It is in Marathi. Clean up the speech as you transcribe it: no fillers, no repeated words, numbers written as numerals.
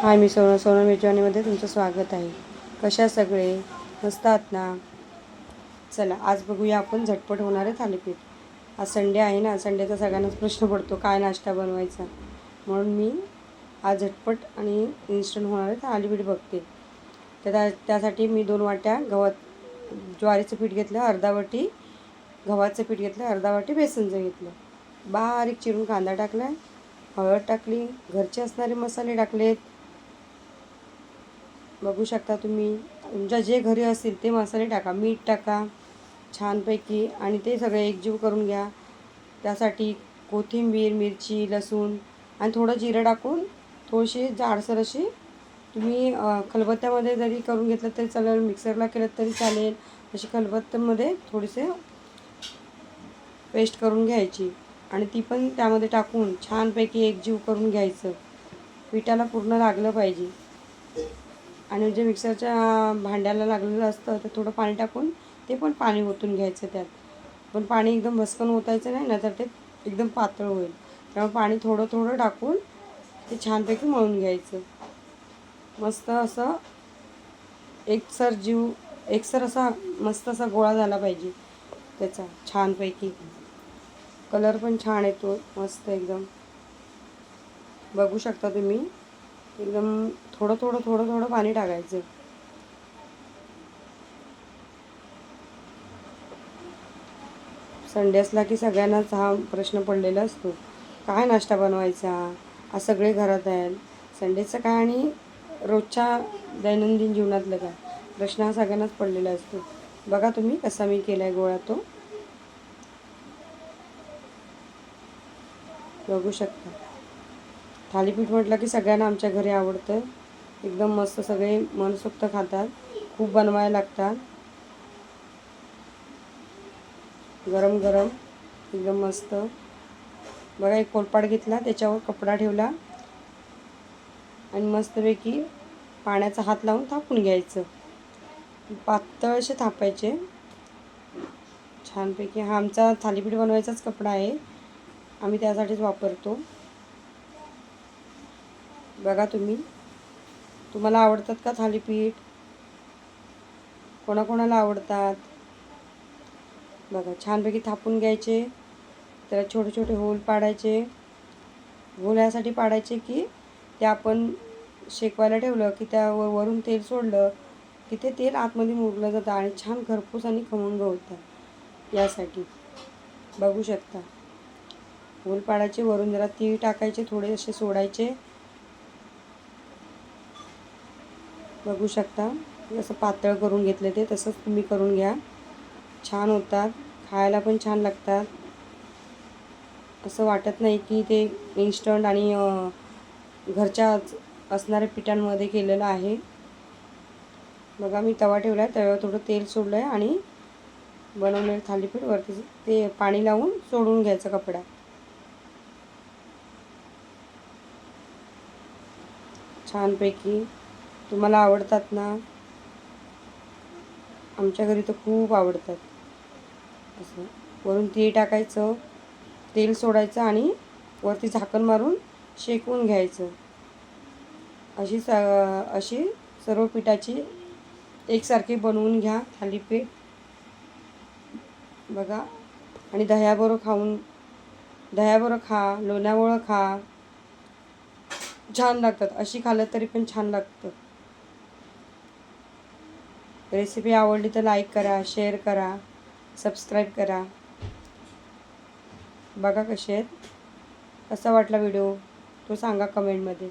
हाय, मी सोना मेजवानीमध्ये तुमचं स्वागत आहे. कशा सगळे मस्त आहात ना? चला आज बघूया आपण झटपट होणारे थालीपीठ. आज संडे आहे ना, संडेचा सगळ्यांनाच प्रश्न पडतो काय नाश्ता बनवायचा. म्हणून मी आज झटपट आणि इन्स्टंट होणारे थालीपीठ बघते. तर त्यासाठी मी 2 वाट्या ज्वारीचं पीठ घेतलं, अर्धा वाटी गव्हाचं पीठ घेतलं, अर्धा वाटी बेसनचं घेतलं. बारीक चिरून कांदा टाकला, हळद टाकली, घरचे असणारे मसाले टाकलेत. बघू शकता तुम्ही, तुमच्या जे घरी असतील ते मसाले टाका, मीठ टाका छानपैकी आणि ते सगळे एकजीव करून घ्या. त्यासाठी कोथिंबीर, मिरची, लसूण आणि थोडं जिरं टाकून थोडीशी जाडसर अशी तुम्ही खलबत्त्यामध्ये जरी करून घेतलं तरी चालेल, मिक्सरला केलं तरी चालेल. अशी खलबत्त्यामध्ये थोडीसे पेस्ट करून घ्यायची आणि ती पण त्यामध्ये टाकून छानपैकी एकजीव करून घ्यायचं. पिठाला पूर्ण लागलं पाहिजे. आणि जे मिक्सरच्या भांड्याला लागलेलं असतं तर थोडं पाणी टाकून ते पण पाणी ओतून घ्यायचं त्यात. पण पाणी एकदम भसकन ओतायचं नाही ना, तर ते एकदम पातळ होईल. त्यामुळे पाणी थोडं थोडं टाकून ते छानपैकी मळून घ्यायचं. मस्त असं एकसर असा मस्त असा गोळा झाला पाहिजे त्याचा छानपैकी. कलर पण छान येतो मस्त एकदम. बघू शकता तुम्ही, एकदम थोडं थोडं पाणी टाकायचं. संडे असला की सगळ्यांनाच हा प्रश्न पडलेला असतो, काय नाश्ता बनवायचा. आज सगळे घरात आहेत. संडेचं काय आणि रोजच्या दैनंदिन जीवनातलं काय, प्रश्न हा सगळ्यांनाच पडलेला असतो. बघा तुम्ही कसा मी केला आहे गोळा तो. बघू शकता. थालीपीठ म्हटलं की सगळ्यांना आमच्या घरी आवडतं. एकदम मस्त सगळे मनसोक्त खातात. खूप बनवायला लागतात. गरम गरम एकदम मस्त. बघा, एक पोलपाट घेतला, त्याच्यावर कपडा ठेवला आणि मस्तपैकी पाण्याचा हात लावून थापून घ्यायचं. पातळ असे थापायचे छानपैकी. हा आमचा थालीपीठ बनवायचाच कपडा आहे, आम्ही त्यासाठीच वापरतो. बघा तुम्ही, तुम्हाला आवडतात का थालीपीठ? कोणाकोणाला आवडतात बघा. छानपैकी थापून घ्यायचे, त्याला छोटे छोटे होल पाडायचे. होल यासाठी पाडायचे की ते आपण शेकवायला ठेवलं की त्यावर वरून तेल सोडलं की ते तेल आतमध्ये मुरलं जातं आणि छान खरपूस आणि खमंग होतात. यासाठी बघू शकता, होल पाडायचे, वरून जरा तीळ टाकायचे, थोडे असे सोडायचे. बघू शकता, जसं पातळ करून घेतले ते तसंच तुम्ही करून घ्या. छान होतात, खायला पण छान लागतात. असं वाटत नाही की ते इन्स्टंट आणि घरच्या असणाऱ्या पिठांमध्ये केलेलं आहे. बघा, मी तवा ठेवला आहे, तव्यावर थोडं तेल सोडलं आहे आणि बनवलेलं थालीपीठ वरती ते पाणी लावून सोडून घ्यायचा कपडा. छानपैकी. तुम्हाला आवडतात ना? आमच्या घरी तर खूप आवडतात. असं वरून तीळ टाकायचं, तेल सोडायचं आणि वरती झाकण मारून शेकवून घ्यायचं. अशी सर्व पिठाची एकसारखी बनवून घ्या थालीपीठ. बघा, आणि दह्याबरोबर खा, लोण्याबरोबर खा, छान लागतात. अशी खाल्लं तरी पण छान लागतं. रेसिपी आवडली तर लाईक करा, शेअर करा, सबस्क्राईब करा. बघा कसे आहेत. कसा वाटला व्हिडिओ तो सांगा कमेंटमध्ये.